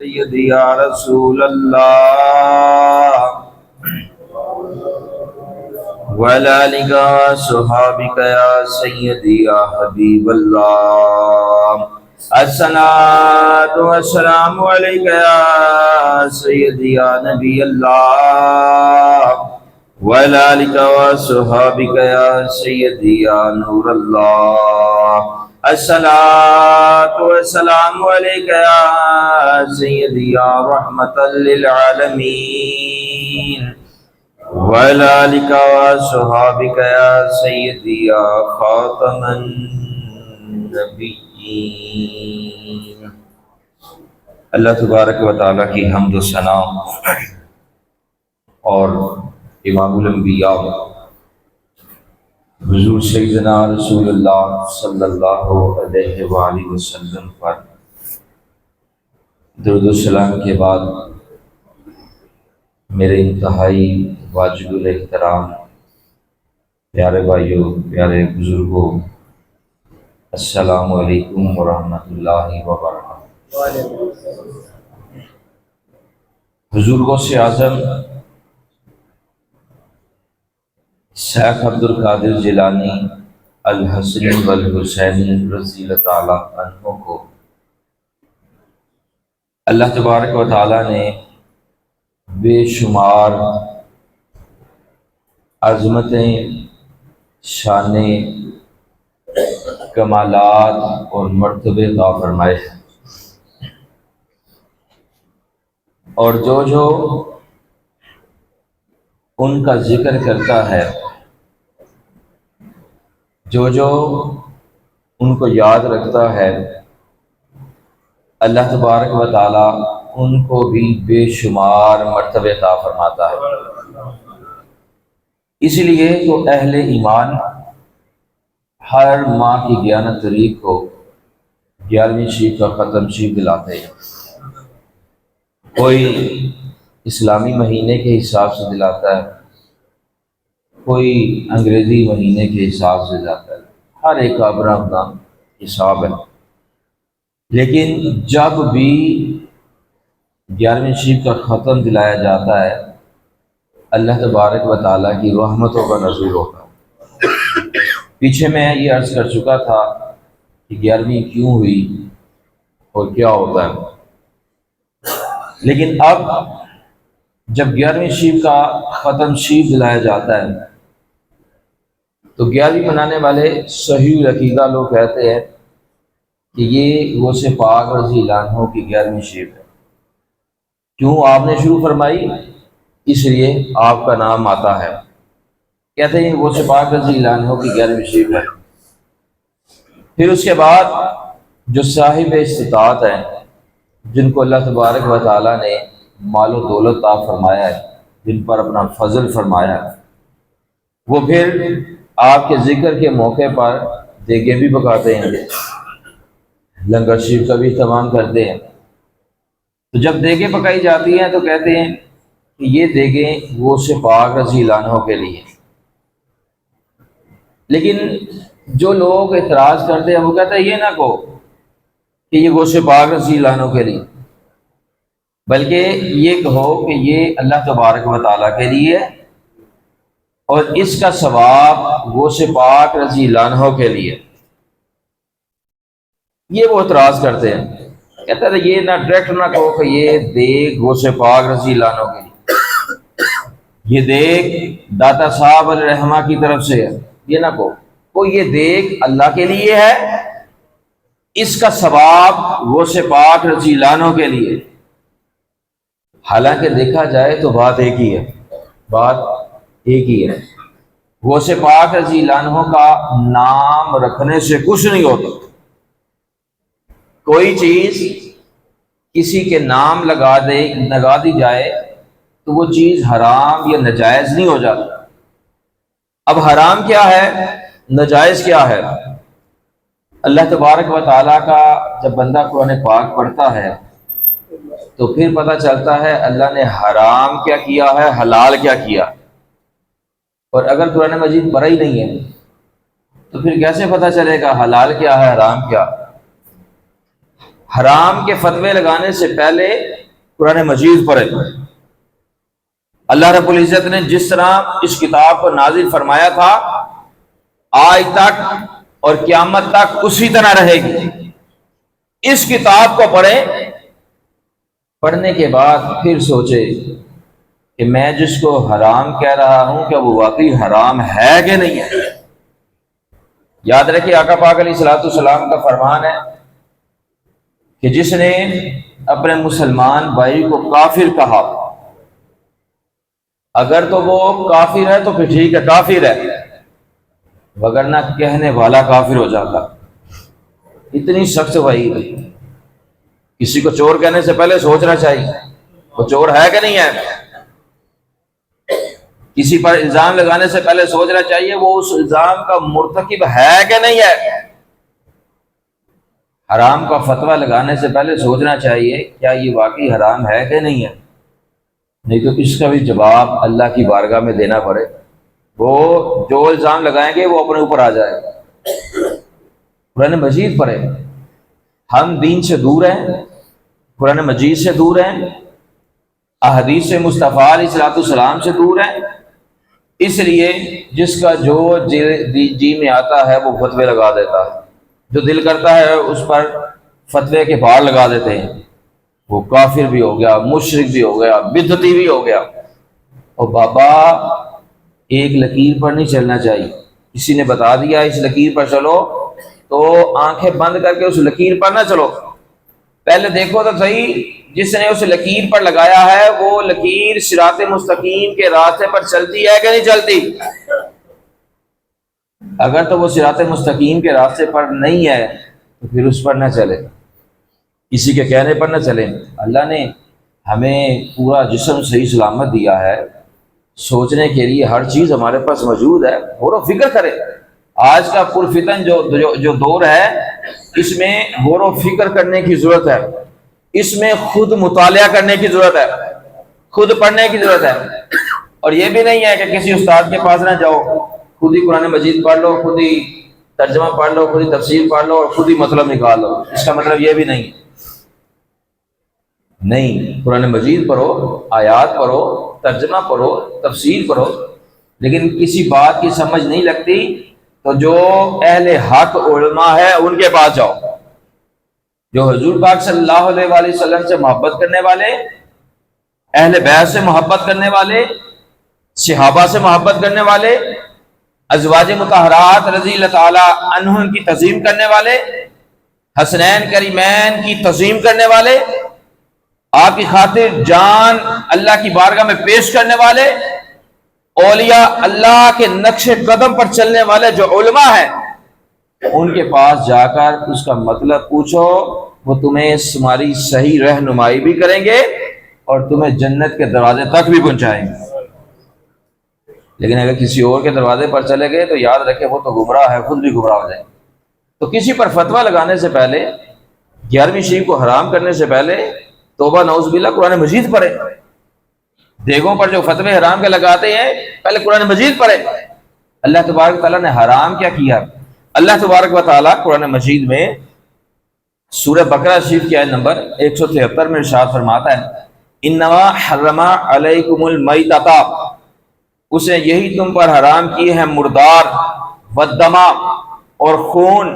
سیدی یا رسول اللہ وعلی آلک و صحابک یا سیدی یا حبیب اللہ الصلاۃ والسلام علیک یا سیدی یا نبی اللہ وعلی آلک و صحابک یا سیدی یا نور اللہ الصلاۃ والسلام علیک یا سیدی یا رحمۃ للعالمین وعلی آلک و صحابک یا سیدی یا خاتم النبیین۔ اللہ تبارک و تعالیٰ کی حمد و ثنا اور امام الانبیاء حضور سیدنا رسول اللہ صلی اللہ علیہ وآلہ وسلم پر درود و سلام کے بعد میرے انتہائی واجب الاحترام پیارے بھائیوں، پیارے بزرگوں، السلام علیکم ورحمۃ اللہ وبرکاتہ۔ حضور غوث اعظم شیخ عبد القادر جیلانی الحسنی والحسینی رضی اللہ تعالیٰ عنہ کو اللہ تبارک و تعالیٰ نے بے شمار عظمتیں، شانیں، کمالات اور مرتبے عطا فرمائے ہیں، اور جو ان کا ذکر کرتا ہے، جو ان کو یاد رکھتا ہے، اللہ تبارک و تعالیٰ ان کو بھی بے شمار مرتبے عطا فرماتا ہے۔ اس لیے تو اہل ایمان ہر ماہ کی 11 تاریخ کو 11ویں شریف کا ختم شریف دلاتے ہیں۔ کوئی اسلامی مہینے کے حساب سے دلاتا ہے، کوئی انگریزی مہینے کے حساب سے دلاتا ہے، ہر ایک کا اپنا اپنا حساب ہے۔ لیکن جب بھی 11ویں شریف کا ختم دلایا جاتا ہے، اللہ تبارک و تعالیٰ کی رحمتوں کا نزول ہوتا ہے۔ پیچھے میں یہ عرض کر چکا تھا کہ 11ویں کیوں ہوئی اور کیا ہوتا ہے، لیکن اب جب 11ویں شریف کا ختم شریف دلایا جاتا ہے تو 11ویں منانے والے صحیح العقیدہ لوگ کہتے ہیں کہ یہ غوث پاک رضی اللہ عنہ کی 11ویں شریف ہے۔ کیوں آپ نے شروع فرمائی؟ اس لیے آپ کا نام آتا ہے، کہتے ہیں غوث پاک رضی اللہ عنہ کی 11ویں شریف ہے۔ پھر اس کے بعد جو صاحب استطاعت ہیں، جن کو اللہ تبارک و تعالیٰ نے مال و دولت عطا فرمایا ہے، جن پر اپنا فضل فرمایا ہے، وہ پھر آپ کے ذکر کے موقع پر دیگیں بھی پکاتے ہیں، لنگر شریف کا بھی اہتمام کرتے ہیں۔ تو جب دیگیں پکائی جاتی ہیں تو کہتے ہیں کہ یہ دیگیں غوث پاک رضی اللہ عنہ کے لیے۔ لیکن جو لوگ اعتراض کرتے ہیں وہ کہتے ہیں یہ نہ کہو کہ یہ غوث پاک رضی اللہ عنہ کے لیے، بلکہ یہ کہو کہ یہ اللہ تبارک و تعالیٰ کے لیے، اور اس کا ثواب غوث پاک رضی اللہ عنہ کے لیے۔ یہ وہ اعتراض کرتے ہیں، کہتے ہیں یہ نہ ڈائریکٹ نہ کہو کہ یہ دیگ غوث پاک رضی اللہ عنہ کے لیے، یہ دیگ داتا صاحب علیہ الرحمہ کی طرف سے ہے، یہ نہ کہو، یہ دیگ اللہ کے لیے ہے، اس کا ثواب غوث پاک رضی اللہ عنہ کے لیے۔ حالانکہ دیکھا جائے تو بات ایک ہی ہے، غوث پاک رضی اللہ عنہ کا نام رکھنے سے کچھ نہیں ہوتا۔ کوئی چیز کسی کے نام لگا دی جائے تو وہ چیز حرام یا نجائز نہیں ہو جاتی۔ اب حرام کیا ہے، نجائز کیا ہے؟ اللہ تبارک و تعالیٰ کا جب بندہ قرآن پاک پڑھتا ہے تو پھر پتہ چلتا ہے اللہ نے حرام کیا کیا ہے، حلال کیا کیا۔ اور اگر قرآن مجید پڑھا ہی نہیں ہے تو پھر کیسے پتہ چلے گا حلال کیا ہے، حرام کیا؟ حرام کے فتوے لگانے سے پہلے قرآن مجید پڑھے۔ اللہ رب العزت نے جس طرح اس کتاب کو نازل فرمایا تھا آج تک اور قیامت تک اسی طرح رہے گی۔ اس کتاب کو پڑھیں، پڑھنے کے بعد پھر سوچے کہ میں جس کو حرام کہہ رہا ہوں کیا وہ واقعی حرام ہے کہ نہیں ہے۔ یاد رکھیں آقا پاک علیہ الصلوۃ والسلام کا فرمان ہے کہ جس نے اپنے مسلمان بھائی کو کافر کہا، اگر تو وہ کافر ہے تو پھر ٹھیک ہے کافر ہے، وگرنہ کہنے والا کافر ہو جاتا۔ اتنی سخت وعید ہے۔ کسی کو چور کہنے سے پہلے سوچنا چاہیے وہ چور ہے کہ نہیں ہے۔ کسی پر الزام لگانے سے پہلے سوچنا چاہیے وہ اس الزام کا مرتکب ہے کہ نہیں ہے۔ حرام کا فتویٰ لگانے سے پہلے سوچنا چاہیے کیا یہ واقعی حرام ہے کہ نہیں ہے، نہیں تو اس کا بھی جواب اللہ کی بارگاہ میں دینا پڑے۔ وہ جو الزام لگائیں گے وہ اپنے اوپر آ جائے گا۔ قرآن مجید پڑھے۔ ہم دین سے دور ہیں، قرآن مجید سے دور ہیں، احادیث مصطفیٰ علیہ الصلوۃ والسلام سے دور ہیں، اس لیے جس کا جو جی میں آتا ہے وہ فتوے لگا دیتا ہے، جو دل کرتا ہے اس پر فتوے کے پہاڑ لگا دیتے ہیں۔ وہ کافر بھی ہو گیا، مشرک بھی ہو گیا، بدعتی بھی ہو گیا۔ اور بابا ایک لکیر پر نہیں چلنا چاہیے۔ کسی نے بتا دیا اس لکیر پر چلو تو آنکھیں بند کر کے اس لکیر پر نہ چلو، پہلے دیکھو تو صحیح جس نے اس لکیر پر لگایا ہے وہ لکیر صراط مستقیم کے راستے پر چلتی ہے کہ نہیں چلتی۔ اگر تو وہ صراط مستقیم کے راستے پر نہیں ہے تو پھر اس پر نہ چلے، کسی کے کہنے پر نہ چلیں۔ اللہ نے ہمیں پورا جسم صحیح سلامت دیا ہے، سوچنے کے لیے ہر چیز ہمارے پاس موجود ہے، غور و فکر کرے۔ آج کا پرفتن جو دور ہے اس میں غور و فکر کرنے کی ضرورت ہے، اس میں خود مطالعہ کرنے کی ضرورت ہے، خود پڑھنے کی ضرورت ہے۔ اور یہ بھی نہیں ہے کہ کسی استاد کے پاس نہ جاؤ، خود ہی قرآن مجید پڑھ لو، خود ہی ترجمہ پڑھ لو، خود ہی تفسیر پڑھ لو اور خود ہی مطلب نکال لو۔ اس کا مطلب یہ بھی نہیں، قرآن مجید پڑھو، آیات پڑھو، ترجمہ پڑھو، تفسیر پڑھو، لیکن کسی بات کی سمجھ نہیں لگتی تو جو اہل حق علماء ہے ان کے پاس جاؤ، جو حضور پاک صلی اللہ علیہ وآلہ وسلم سے محبت کرنے والے، اہل بیت سے محبت کرنے والے، صحابہ سے محبت کرنے والے، ازواج مطہرات رضی اللہ تعالی عنہم کی تعظیم کرنے والے، حسنین کریمین کی تعظیم کرنے والے، آپ کی خاطر جان اللہ کی بارگاہ میں پیش کرنے والے، اولیاء اللہ کے نقش قدم پر چلنے والے جو علماء ہیں ان کے پاس جا کر اس کا مطلب پوچھو، وہ تمہیں تمہاری صحیح رہنمائی بھی کریں گے اور تمہیں جنت کے دروازے تک بھی پہنچائیں گے۔ لیکن اگر کسی اور کے دروازے پر چلے گئے تو یاد رکھے وہ تو گمراہ ہے، خود بھی گمراہ ہو جائیں۔ تو کسی پر فتویٰ لگانے سے پہلے، 11ویں شریف کو حرام کرنے سے پہلے توبہ نعوذ باللہ قرآن مجید پڑھے۔ دیگوں پر جو فتوے حرام کے لگاتے ہیں پہلے قرآن مجید پڑھے۔ اللہ تبارک و تعالیٰ نے حرام کیا کیا؟ اللہ تبارک و تعالیٰ قرآن مجید میں سورہ بقرہ شریف کی آیت نمبر 173 میں ارشاد فرماتا ہے انما حرم علیکم المیتۃ، اس نے یہی تم پر حرام کیے ہیں مردار، والدم اور خون،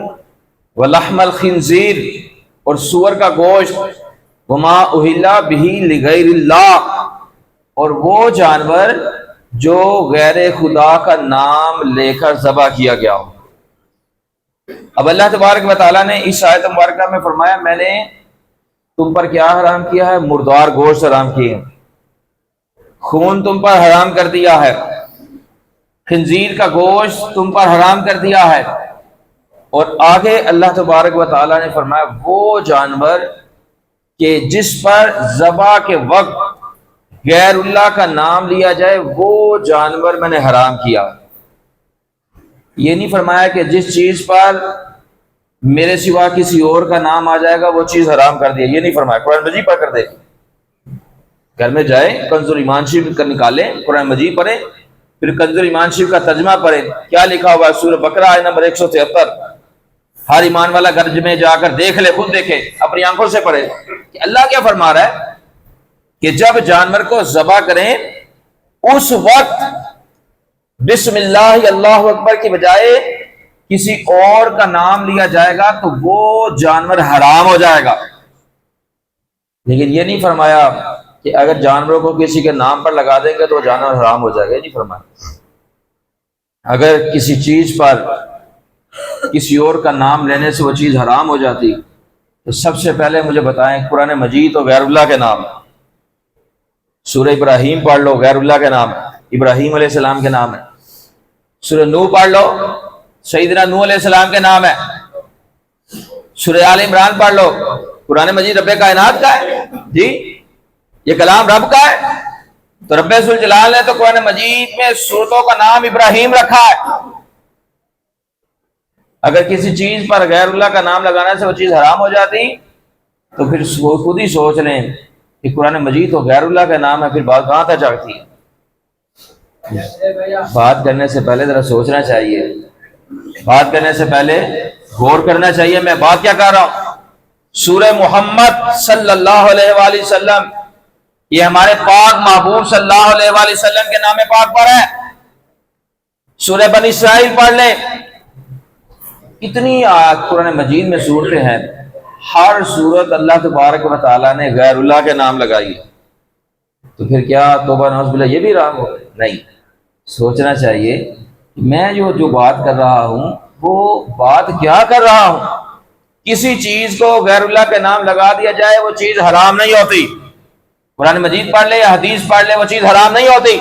ولحم الخنزیر اور سور کا گوشت، وما اہل بہ لغیر اللہ اور وہ جانور جو غیر خدا کا نام لے کر ذبح کیا گیا ہو۔ اب اللہ تبارک و تعالیٰ نے اس آیت مبارکہ میں فرمایا میں نے تم پر کیا حرام کیا ہے؟ مردار گوشت حرام کیے ہیں، خون تم پر حرام کر دیا ہے، خنزیر کا گوشت تم پر حرام کر دیا ہے، اور آگے اللہ تبارک و تعالیٰ نے فرمایا وہ جانور کہ جس پر ذبح کے وقت غیر اللہ کا نام لیا جائے وہ جانور میں نے حرام کیا۔ یہ نہیں فرمایا کہ جس چیز پر میرے سوا کسی اور کا نام آ جائے گا وہ چیز حرام کر دیا، یہ نہیں فرمایا۔ قرآن مجید پڑھ کر دے، گھر میں جائیں کنز ایمان شریف کر نکالیں، قرآن مجید پڑھیں، پھر کنز ایمان شریف کا ترجمہ پڑھیں، کیا لکھا ہوا ہے سورہ بقرہ آیت نمبر 173۔ ہر ایمان والا گھر میں جا کر دیکھ لے، خود دیکھے، اپنی آنکھوں سے پڑھے کہ اللہ کیا فرما رہا ہے کہ جب جانور کو ذبح کریں اس وقت بسم اللہ اللہ اکبر کی بجائے کسی اور کا نام لیا جائے گا تو وہ جانور حرام ہو جائے گا۔ لیکن یہ نہیں فرمایا کہ اگر جانوروں کو کسی کے نام پر لگا دیں گے تو وہ جانور حرام ہو جائے گا، یہ نہیں فرمایا۔ اگر کسی چیز پر کسی اور کا نام لینے سے وہ چیز حرام ہو جاتی تو سب سے پہلے مجھے بتائیں قرآن مجید تو غیر اللہ کے نام ہے، سورہ ابراہیم پڑھ لو غیر اللہ کے نام ہے، ابراہیم علیہ السلام کے نام ہے، سورہ نوح پڑھ لو سیدنا نوح علیہ السلام کے نام ہے، سورہ آل عمران پڑھ لو قرآن مجید رب کائنات کا ہے، جی یہ کلام رب کا ہے، تو رب ذوالجلال نے تو قرآن مجید میں سورتوں کا نام ابراہیم رکھا ہے۔ اگر کسی چیز پر غیر اللہ کا نام لگانے سے وہ چیز حرام ہو جاتی تو پھر وہ خود ہی سوچ لیں کہ قرآن مجید تو غیر اللہ کا نام ہے، پھر بات کہاں تک جاتی ہے؟ بات کرنے سے پہلے ذرا سوچنا چاہیے، بات کرنے سے پہلے غور کرنا چاہیے میں بات کیا کر رہا ہوں۔ سورہ محمد صلی اللہ علیہ وآلہ وسلم یہ ہمارے پاک محبوب صلی اللہ علیہ وآلہ وسلم کے نام پاک پر ہے۔ سورہ بنی اسرائیل پڑھ لیں، اتنی قرآن مجید میں صورتیں ہیں، ہر صورت اللہ تبارک و تعالیٰ نے غیر اللہ کے نام لگائی ہے، تو پھر کیا توبہ نعوذ باللہ یہ بھی رام ہو؟ نہیں، سوچنا چاہیے کہ میں جو بات کر رہا ہوں وہ بات کیا کر رہا ہوں۔ کسی چیز کو غیر اللہ کے نام لگا دیا جائے وہ چیز حرام نہیں ہوتی، قرآن مجید پڑھ لے یا حدیث پڑھ لے وہ چیز حرام نہیں ہوتی،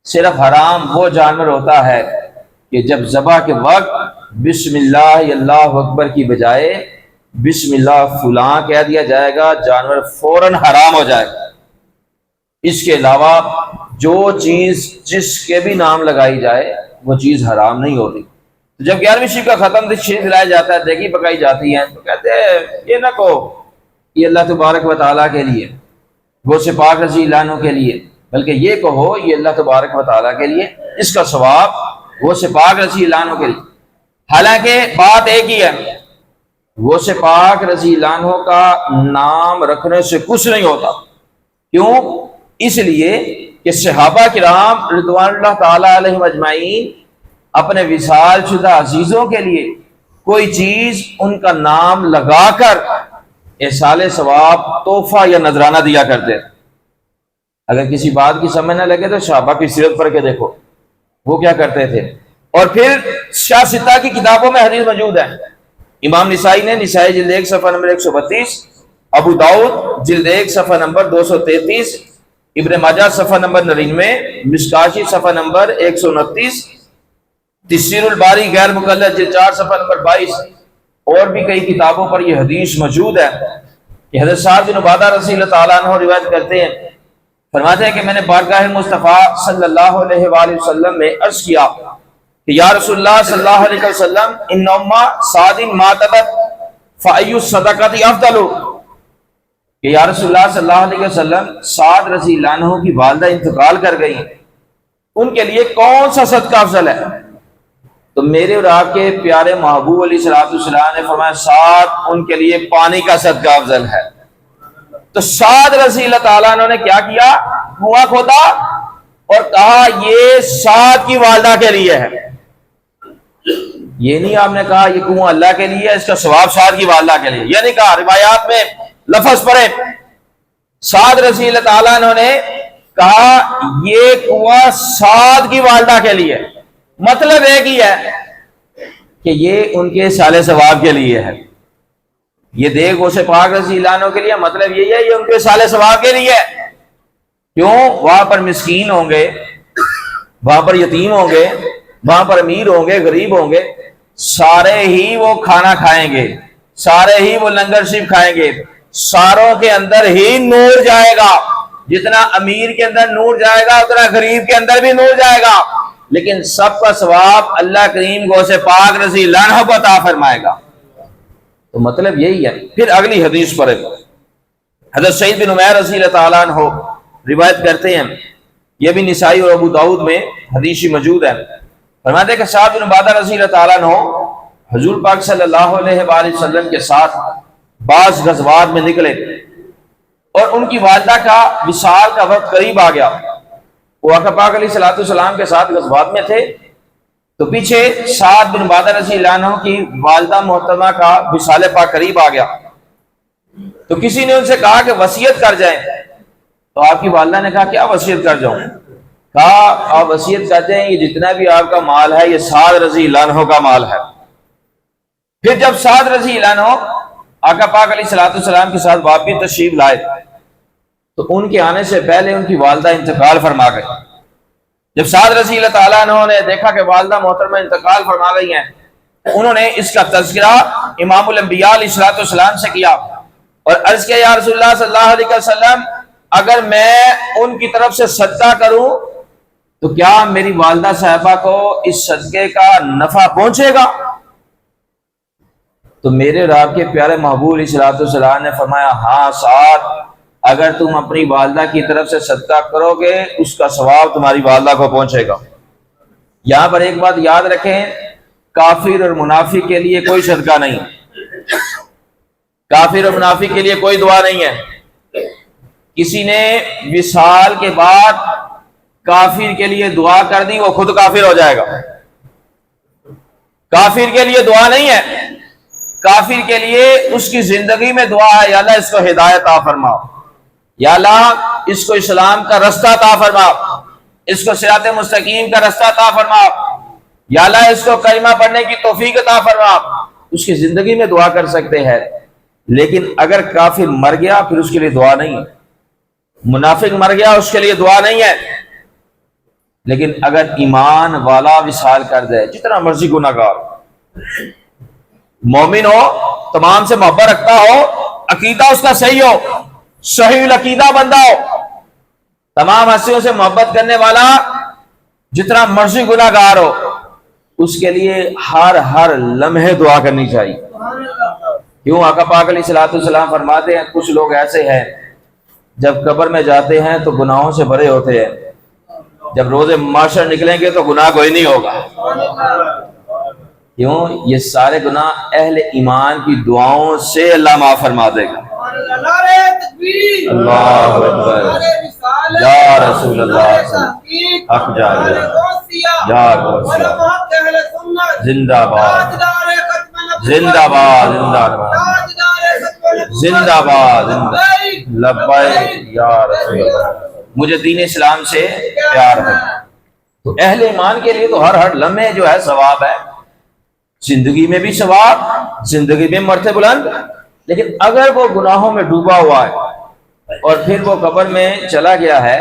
صرف حرام وہ جانور ہوتا ہے کہ جب ذبح کے وقت بسم اللہ اللہ اکبر کی بجائے بسم اللہ فلاں کہہ دیا جائے گا، جانور فوراً حرام ہو جائے گا۔ اس کے علاوہ جو چیز جس کے بھی نام لگائی جائے وہ چیز حرام نہیں ہوتی۔ جب 11ویں شب کا ختم شیر دلایا جاتا ہے، دیگی پکائی جاتی ہے، تو کہتے ہیں یہ نہ کہو یہ اللہ تبارک و تعالیٰ کے لیے، غوث پاک رضی اللہ عنہ کے لیے، بلکہ یہ کہو یہ اللہ تبارک و تعالیٰ کے لیے، اس کا ثواب غوث پاک رضی اللہ عنہ کے لیے۔ حالانکہ بات ایک ہی ہے، غوث پاک رضی اللہ عنہ کا نام رکھنے سے کچھ نہیں ہوتا۔ کیوں؟ اس لیے کہ صحابہ کرام رضوان اللہ تعالی علیہم اجمعین اپنے وصال شدہ عزیزوں کے لیے کوئی چیز ان کا نام لگا کر احصال ثواب تحفہ یا نذرانہ دیا کرتے۔ اگر کسی بات کی سمجھ نہ لگے تو صحابہ کی سیرت پڑھ کے دیکھو وہ کیا کرتے تھے۔ اور پھر شاہ ستہ کی کتابوں میں حدیث موجود ہے، امام نسائی نے نسائی جلد 1 صفحہ نمبر 132، ابو داؤد جلد 1 صفحہ نمبر 233، ابن ماجہ صفحہ نمبر 99، مشکاشی صفحہ نمبر 129، تفسیر الباری غیر مقلد جلد 4 صفحہ نمبر 22، اور بھی کئی کتابوں پر یہ حدیث موجود ہے کہ حضرت سعد بن عبادہ رضی اللہ تعالیٰ عنہ روایت کرتے ہیں، فرماتے ہیں کہ میں نے بارگاہ مصطفیٰ صلی اللہ علیہ وآلہ وسلم میں عرض کیا کہ یا رسول اللہ صلی اللہ علیہ وسلم ان امہ سعد ماتت فأی الصدقۃ افضل، کہ یا رسول اللہ صلی اللہ علیہ وسلم سعد رضی اللہ عنہ کی والدہ انتقال کر گئی، ان کے لیے کون سا صدقہ افضل ہے؟ تو میرے اور آپ کے پیارے محبوب علیہ السلام نے فرمایا سعد ان کے لیے پانی کا صدقہ افضل ہے۔ تو سعد رضی اللہ تعالیٰ عنہ نے کیا کیا؟ کنواں کھودا اور کہا یہ سعد کی والدہ کے لیے ہے۔ یہ نہیں آپ نے کہا یہ کنواں اللہ کے لیے ہے، اس کا ثواب سعد کی والدہ کے لیے، یہ نہیں کہا۔ روایات میں لفظ پڑھے، سعد رضی اللہ تعالیٰ عنہ نے کہا یہ کنواں سعد کی والدہ کے لیے، مطلب ایک ہی ہے کہ یہ ان کے سال ثواب کے لیے ہے۔ یہ دیکھ غوث پاک رضی اللہ عنہ کے لیے، مطلب یہی ہے یہ ان کے سال ثواب کے لیے ہے۔ کیوں؟ وہاں پر مسکین ہوں گے، وہاں پر یتیم ہوں گے، وہاں پر امیر ہوں گے، غریب ہوں گے، سارے ہی وہ کھانا کھائیں گے، سارے ہی وہ لنگر شریف کھائیں گے، ساروں کے اندر ہی نور جائے گا، جتنا امیر کے اندر نور جائے گا اتنا غریب کے اندر بھی نور جائے گا، لیکن سب کا ثواب اللہ کریم غوث پاک رضی اللہ عنہ کو عطا فرمائے گا۔ تو مطلب یہی ہے۔ پھر اگلی حدیث پر حضرت سعید بن عمیر رضی اللہ تعالیٰ عنہ روایت کرتے ہیں، یہ بھی نسائی اور ابو داؤد میں حدیث موجود ہے، فرماتے ہیں کہ سعد بن عبادہ رضی اللہ تعالیٰ عنہ حضور پاک صلی اللہ علیہ وآلہ وسلم کے ساتھ بعض غزوات میں نکلے اور ان کی والدہ کا وصال کا وقت قریب آ گیا. وہ آقا پاک علیہ الصلوۃ والسلام کے ساتھ غزوات میں تھے تو پیچھے سعد بن عبادہ رضی اللہ عنہ کی والدہ محترمہ کا وصال پاک قریب آ گیا. تو کسی نے ان سے کہا کہ وصیت کر جائیں. تو آپ کی والدہ نے کہا کیا وصیت کر جاؤں؟ کہا آپ وصیت کر جائیں یہ جتنا بھی آپ کا مال ہے یہ سعد رضی اللہ عنہ کا مال ہے. پھر جب سعد رضی اللہ عنہ آقا پاک علیہ الصلوۃ والسلام کے ساتھ واپس تشریف لائے تو ان کے آنے سے پہلے ان کی والدہ انتقال فرما گئی. جب سعد رضی اللہ تعالیٰ عنہ نے دیکھا کہ والدہ محترمہ انتقال فرما گئی ہیں انہوں نے اس کا تذکرہ امام الانبیاء علیہ الصلوۃ والسلام سے کیا اور عرض کیا یا رسول اللہ صلی اللہ علیہ وسلم اگر میں ان کی طرف سے صدقہ کروں تو کیا میری والدہ صاحبہ کو اس صدقے کا نفع پہنچے گا؟ تو میرے رب کے پیارے محبوب علیہ الصلوۃ والسلام نے فرمایا ہاں سعد اگر تم اپنی والدہ کی طرف سے صدقہ کرو گے اس کا ثواب تمہاری والدہ کو پہنچے گا. یہاں پر ایک بات یاد رکھیں کافر اور منافق کے لیے کوئی صدقہ نہیں، کافر اور منافق کے لیے کوئی دعا نہیں ہے. کسی نے وصال کے بعد کافر کے لیے دعا کر دی وہ خود کافر ہو جائے گا. کافر کے لیے دعا نہیں ہے، کافر کے لیے اس کی زندگی میں دعا ہے یا اللہ اس کو ہدایت عطا فرما، یا اللہ اس کو اسلام کا رستہ عطا فرما، اس کو صراط مستقیم کا رستہ عطا فرما، یا اللہ اس کو کلمہ پڑھنے کی توفیق عطا فرما. اس کی زندگی میں دعا کر سکتے ہیں. لیکن اگر کافر مر گیا پھر اس کے لیے دعا نہیں ہے، منافق مر گیا اس کے لیے دعا نہیں ہے. لیکن اگر ایمان والا وصال کر دے جتنا مرضی گناہ گار مومن ہو تمام سے محبت رکھتا ہو عقیدہ اس کا صحیح ہو صحیح العقیدہ بندہ ہو تمام ہستیوں سے محبت کرنے والا جتنا مرضی گناہ گار ہو اس کے لیے ہر لمحے دعا کرنی چاہیے. کیوں آقا پاک علیہ الصلوۃ والسلام فرماتے ہیں کچھ لوگ ایسے ہیں جب قبر میں جاتے ہیں تو گناہوں سے بھرے ہوتے ہیں، جب روز محشر نکلیں گے تو گناہ کوئی نہیں ہوگا. کیوں؟ یہ سارے گناہ اہل ایمان کی دعاؤں سے اللہ معاف فرما دے گا. اللہ اکبر یا رسول اللہ حق جا یا زندہ باد زندہ باد زندہ باد لبیک یا رسول اللہ. مجھے دین اسلام سے پیار ہے. تو اہل ایمان کے لیے تو ہر لمحے جو ہے ثواب ہے، زندگی میں بھی ثواب، زندگی میں مرتبہ بلند. لیکن اگر وہ گناہوں میں ڈوبا ہوا ہے اور پھر وہ قبر میں چلا گیا ہے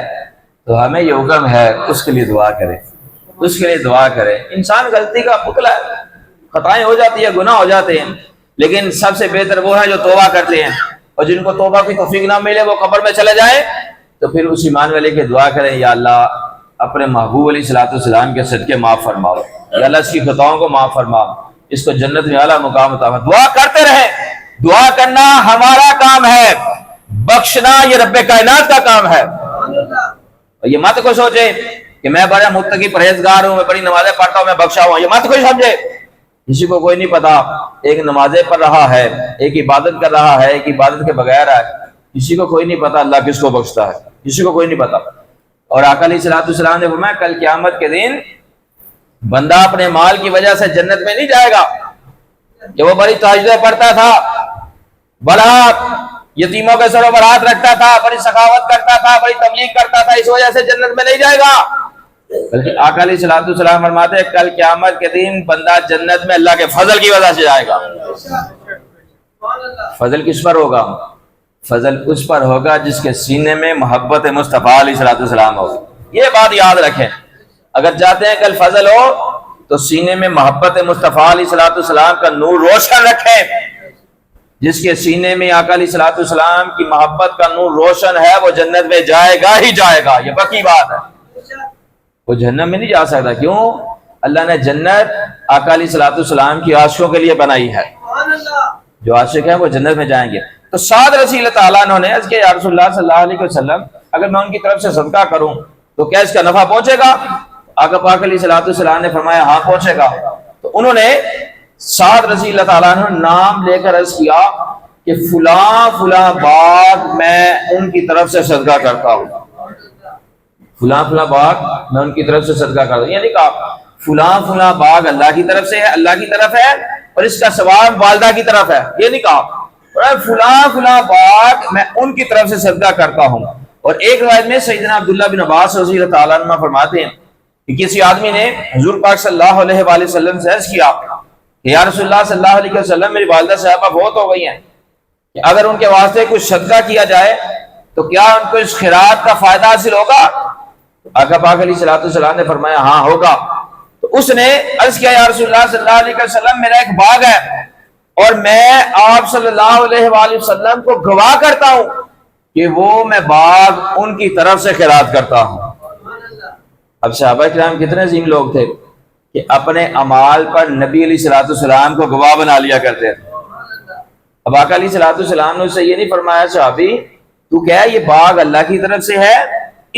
تو ہمیں یہ حکم ہے اس کے لیے دعا کریں، اس کے لیے دعا کریں. انسان غلطی کا پتلا ہے، خطائیں ہو جاتی ہیں، گناہ ہو جاتے ہیں، لیکن سب سے بہتر وہ ہیں جو توبہ کرتے ہیں. اور جن کو توبہ کی توفیق نہ ملے وہ قبر میں چلے جائیں تو پھر اس ایمان والے کے دعا کریں یا اللہ اپنے محبوب علیہ الصلوۃ والسلام کے صدقے معاف فرماؤ، یا اللہ اس کی خطاؤں کو معاف فرما، اس کو جنت میں اعلیٰ مقام عطا فرما. دعا کرتے رہیں. دعا کرنا ہمارا کام ہے، بخشنا یہ رب کائنات کا کام ہے. یہ مت کو سوچے کہ میں بڑا متقی پرہیزگار ہوں، میں بڑی نمازیں پڑھتا ہوں، میں بخشا ہوں. یہ مت کوئی سمجھے. کسی کو کوئی نہیں پتا ایک نمازیں پڑھ رہا ہے، ایک عبادت کر رہا ہے، ایک عبادت کے بغیر ہے. کسی کو کوئی نہیں پتا اللہ کس کو بخشتا ہے، کسی کو کوئی نہیں پتا. اور آقا علیہ الصلوۃ والسلام نے فرمایا کل قیامت کے دن بندہ اپنے مال کی وجہ سے جنت میں نہیں جائے گا کہ وہ بڑی تہجدیں پڑھتا تھا، بڑا یتیموں کے سروں پر ہاتھ رکھتا تھا، بڑی سخاوت کرتا تھا، بڑی تبلیغ کرتا تھا، اس وجہ سے جنت میں نہیں جائے گا. بلکہ آقا علیہ الصلوۃ والسلام فرماتے ہیں کل قیامت کے دن بندہ جنت میں اللہ کے فضل کی وجہ سے جائے گا. فضل کس پر ہوگا؟ فضل اس پر ہوگا جس کے سینے میں محبت مصطفیٰ علیہ الصلوۃ والسلام ہوگی. یہ بات یاد رکھیں. اگر چاہتے ہیں کل فضل ہو تو سینے میں محبت مصطفیٰ علیہ الصلوۃ والسلام کا نور روشن رکھیں. جس کے سینے میں آقا علیہ الصلوۃ والسلام کی محبت کا نور روشن ہے وہ جنت میں جائے گا ہی جائے گا. یہ پکی بات ہے. وہ جہنم میں نہیں جا سکتا. کیوں؟ اللہ نے جنت آقا علیہ الصلوۃ والسلام کی عاشقوں کے لیے بنائی ہے. جو عاشق ہیں وہ جنت میں جائیں گے. تو سعد رضی اللہ تعالیٰ عنہ نے عرض کیا یا رسول اللہ صلی اللہ علیہ وسلم اگر میں ان کی طرف سے صدقہ کروں تو کیا اس کا نفع پہنچے گا؟ آقا پاک علیہ الصلوۃ والسلام نے فرمایا ہاں پہنچے گا. تو انہوں نے سعد رضی اللہ تعالیٰ عنہ نام لے کر عرض کیا کہ فلاں فلاں باغ میں ان کی طرف سے صدقہ کرتا ہوں، فلاں فلاں باغ میں ان کی طرف سے صدقہ کرتا ہوں. یعنی کہا فلاں فلاں باغ اللہ کی طرف سے ہے، اللہ کی طرف ہے، اور اس کا ثواب والدہ کی طرف ہے. یہ نہیں کہا فلاں فلاں باغ میں ان کی طرف سے صدقہ کرتا ہوں. اور ایک روایت میں سیدنا عبداللہ بن عباس رضی اللہ تعالیٰ عنہ فرماتے ہیں کہ کسی آدمی نے حضور پاک صلی اللہ علیہ وآلہ وسلم سے عرض کیا کہ یا رسول اللہ صلی اللہ علیہ وسلم میری والدہ صاحبہ بہت ہو گئی ہیں، کہ اگر ان کے واسطے کچھ صدقہ کیا جائے تو کیا ان کو اس خیرات کا فائدہ حاصل ہوگا؟ آقا پاک علیہ السلام نے فرمایا ہاں ہوگا. تو اس نے عرض کیا یا رسول اللہ صلی اللہ علیہ وسلم میرا ایک باغ ہے اور میں آپ صلی اللہ علیہ وآلہ وسلم کو گواہ کرتا ہوں کہ وہ میں باغ ان کی طرف سے خیرات کرتا ہوں. اب صحابہ کرام کتنے عظیم لوگ تھے کہ اپنے اعمال پر نبی علیہ السلام کو گواہ بنا لیا کرتے تھے. اب آقا علیہ السلام نے اس سے یہ نہیں فرمایا صحابی تو کیا یہ باغ اللہ کی طرف سے ہے،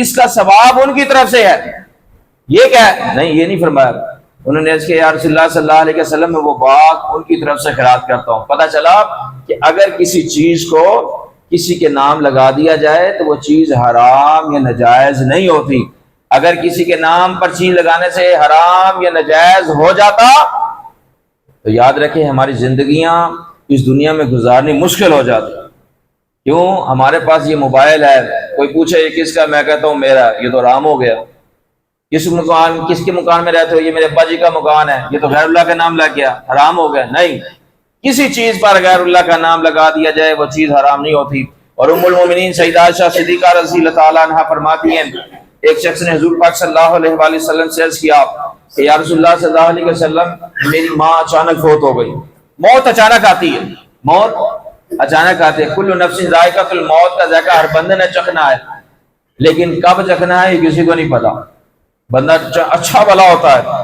اس کا ثواب ان کی طرف سے ہے، یہ کیا ہے؟ نہیں، یہ نہیں فرمایا. انہوں نے عرض کیا یا رسول اللہ صلی اللہ علیہ وسلم میں وہ باغ ان کی طرف سے خیرات کرتا ہوں. پتہ چلا کہ اگر کسی چیز کو کسی کے نام لگا دیا جائے تو وہ چیز حرام یا ناجائز نہیں ہوتی. اگر کسی کے نام پر چیز لگانے سے حرام یا ناجائز ہو جاتا تو یاد رکھیں ہماری زندگیاں اس دنیا میں گزارنی مشکل ہو جاتی. کیوں؟ ہمارے پاس یہ موبائل ہے، کوئی پوچھے یہ کس کا، میں کہتا ہوں میرا، یہ تو حرام ہو گیا. کس کے مکان میں رہتے ہو؟ یہ میرے ابا جی کا مکان ہے، یہ تو غیر اللہ کا نام لگ گیا، حرام ہو گیا. نہیں، کسی چیز پر غیر اللہ کا نام لگا دیا جائے وہ چیز حرام نہیں ہوتی. اور ام المومنین سیدہ عائشہ صدیقہ رضی اللہ تعالیٰ عنہا فرماتی ہیں ایک شخص نے حضور پاک صلی اللہ علیہ وآلہ وسلم سے عرض کیا کہ یا رسول اللہ صلی اللہ علیہ وسلم میری ماں اچانک فوت ہو گئی. موت اچانک آتی ہے، موت اچانک آتی ہے. کل نفس ذائقۃ الموت کا ذائقہ ہر بندے نے چکھنا ہے، لیکن کب چکھنا ہے یہ کسی کو نہیں پتا. بندہ اچھا بھلا ہوتا ہے،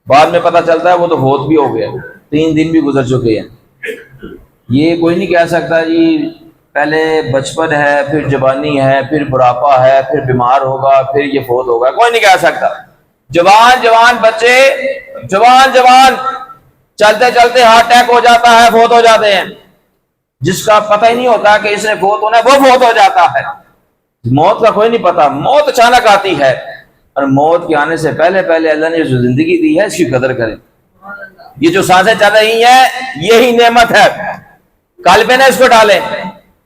بعد میں پتہ چلتا ہے وہ تو فوت بھی ہو گیا، 3 دن بھی گزر چکے ہیں. یہ کوئی نہیں کہہ سکتا جی پہلے بچپن ہے، پھر جوانی ہے، پھر بڑھاپا ہے، پھر بیمار ہوگا، پھر یہ فوت ہوگا. کوئی نہیں کہہ سکتا. جوان بچے جوان چلتے چلتے ہارٹ اٹیک ہو جاتا ہے، فوت ہو جاتے ہیں. جس کا پتہ ہی نہیں ہوتا کہ اس نے فوت ہونا ہے وہ فوت ہو جاتا ہے. موت کا کوئی نہیں پتا، موت اچانک آتی ہے. اور موت کے آنے سے پہلے اللہ نے جو زندگی دی ہے اس کی قدر کریں. یہ جو سانسیں چل رہی ہیں یہی نعمت ہے، کل پہ نہ اس کو ڈالیں.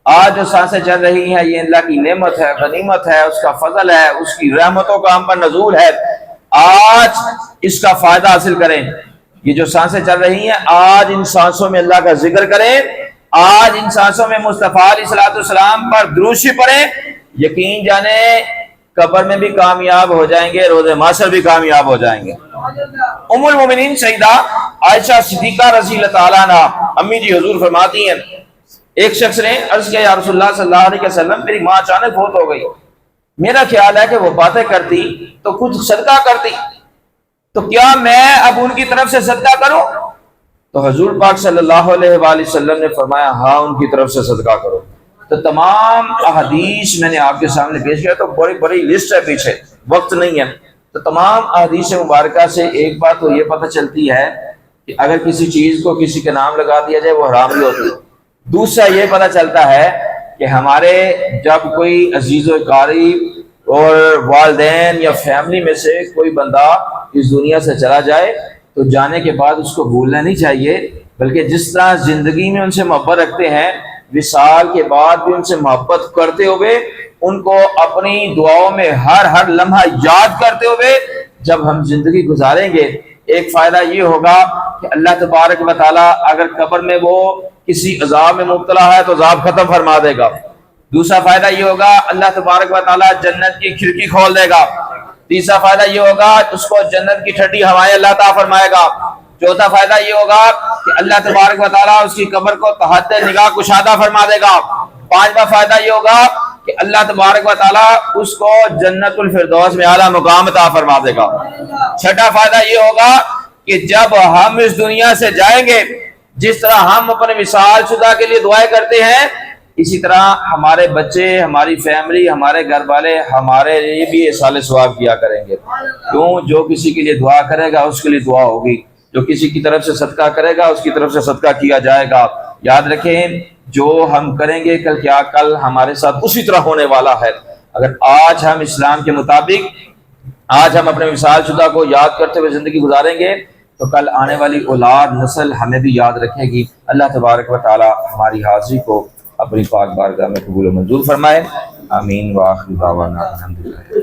آج جو سانسیں چل رہی ہیں یہ اللہ کی نعمت ہے، غنیمت ہے، اس کا فضل ہے، اس کی رحمتوں کا ہم پر نزول ہے. آج اس کا فائدہ حاصل کریں. یہ جو سانسیں چل رہی ہیں آج ان سانسوں میں اللہ کا ذکر کریں، آج ان سانسوں میں مصطفیٰ علیہ السلام پر دروشی پڑھیں. یقین جانے قبر میں بھی کامیاب ہو جائیں گے، روز محشر بھی کامیاب ہو جائیں گے. ام المومنین سیدہ عائشہ صدیقہ رضی اللہ تعالیٰ عنہ امی جی حضور فرماتی ہیں ایک شخص نے عرض کیا یا رسول اللہ صلی اللہ علیہ وسلم میری ماں اچانک فوت ہو گئی، میرا خیال ہے کہ وہ باتیں کرتی تو کچھ صدقہ کرتی، تو کیا میں اب ان کی طرف سے صدقہ کروں؟ تو حضور پاک صلی اللہ علیہ وآلہ وسلم نے فرمایا ہاں ان کی طرف سے صدقہ کرو. تو تمام احادیث میں نے آپ کے سامنے پیش کیا، تو بڑی بڑی لسٹ ہے، پیچھے وقت نہیں ہے. تو تمام احادیث مبارکہ سے ایک بات تو یہ پتہ چلتی ہے کہ اگر کسی چیز کو کسی کے نام لگا دیا جائے وہ حرام ہی ہوتی ہے. دوسرا یہ پتہ چلتا ہے کہ ہمارے جب کوئی عزیز و قریب اور والدین یا فیملی میں سے کوئی بندہ اس دنیا سے چلا جائے تو جانے کے بعد اس کو بھولنا نہیں چاہیے، بلکہ جس طرح زندگی میں ان سے محبت رکھتے ہیں وصال کے بعد بھی ان سے محبت کرتے ہوئے ان کو اپنی دعاؤں میں ہر لمحہ یاد کرتے ہوئے جب ہم زندگی گزاریں گے، ایک فائدہ یہ ہوگا کہ اللہ تبارک و تعالیٰ اگر قبر میں وہ کسی عذاب میں مبتلا ہے تو عذاب ختم فرما دے گا. دوسرا فائدہ یہ ہوگا اللہ تبارک و تعالیٰ جنت کی کھڑکی کھول دے گا. تیسرا فائدہ یہ ہوگا اس کو جنت کی ٹھنڈی ہوائیں اللہ تعالیٰ فرمائے گا. چوتھا فائدہ یہ ہوگا کہ اللہ تبارک و تعالیٰ اس کی قبر کو تحت نگاہ کشادہ فرما دے گا. پانچواں فائدہ یہ ہوگا کہ اللہ تبارک و تعالیٰ اس کو جنت الفردوس میں اعلیٰ مقام عطا فرما دے گا. چھٹا فائدہ یہ ہوگا کہ جب ہم اس دنیا سے جائیں گے جس طرح ہم اپنے وصال شدہ کے لیے دعائیں کرتے ہیں اسی طرح ہمارے بچے، ہماری فیملی، ہمارے گھر والے ہمارے لیے بھی احسان ثواب کیا کریں گے. کیوں؟ جو کسی کے لیے دعا کرے گا اس کے لیے دعا ہوگی. جو کسی کی طرف سے صدقہ کرے گا اس کی طرف سے صدقہ کیا جائے گا۔ یاد رکھیں جو ہم کریں گے کل ہمارے ساتھ اسی طرح ہونے والا ہے۔ اگر آج ہم اسلام کے مطابق آج ہم اپنے مثال شدہ کو یاد کرتے ہوئے زندگی گزاریں گے تو کل آنے والی اولاد نسل ہمیں بھی یاد رکھے گی۔ اللہ تبارک و تعالی ہماری حاضری کو اپنی پاک بارگاہ میں قبول و منظور فرمائے۔ آمین وآخر دعوانا الحمدللہ۔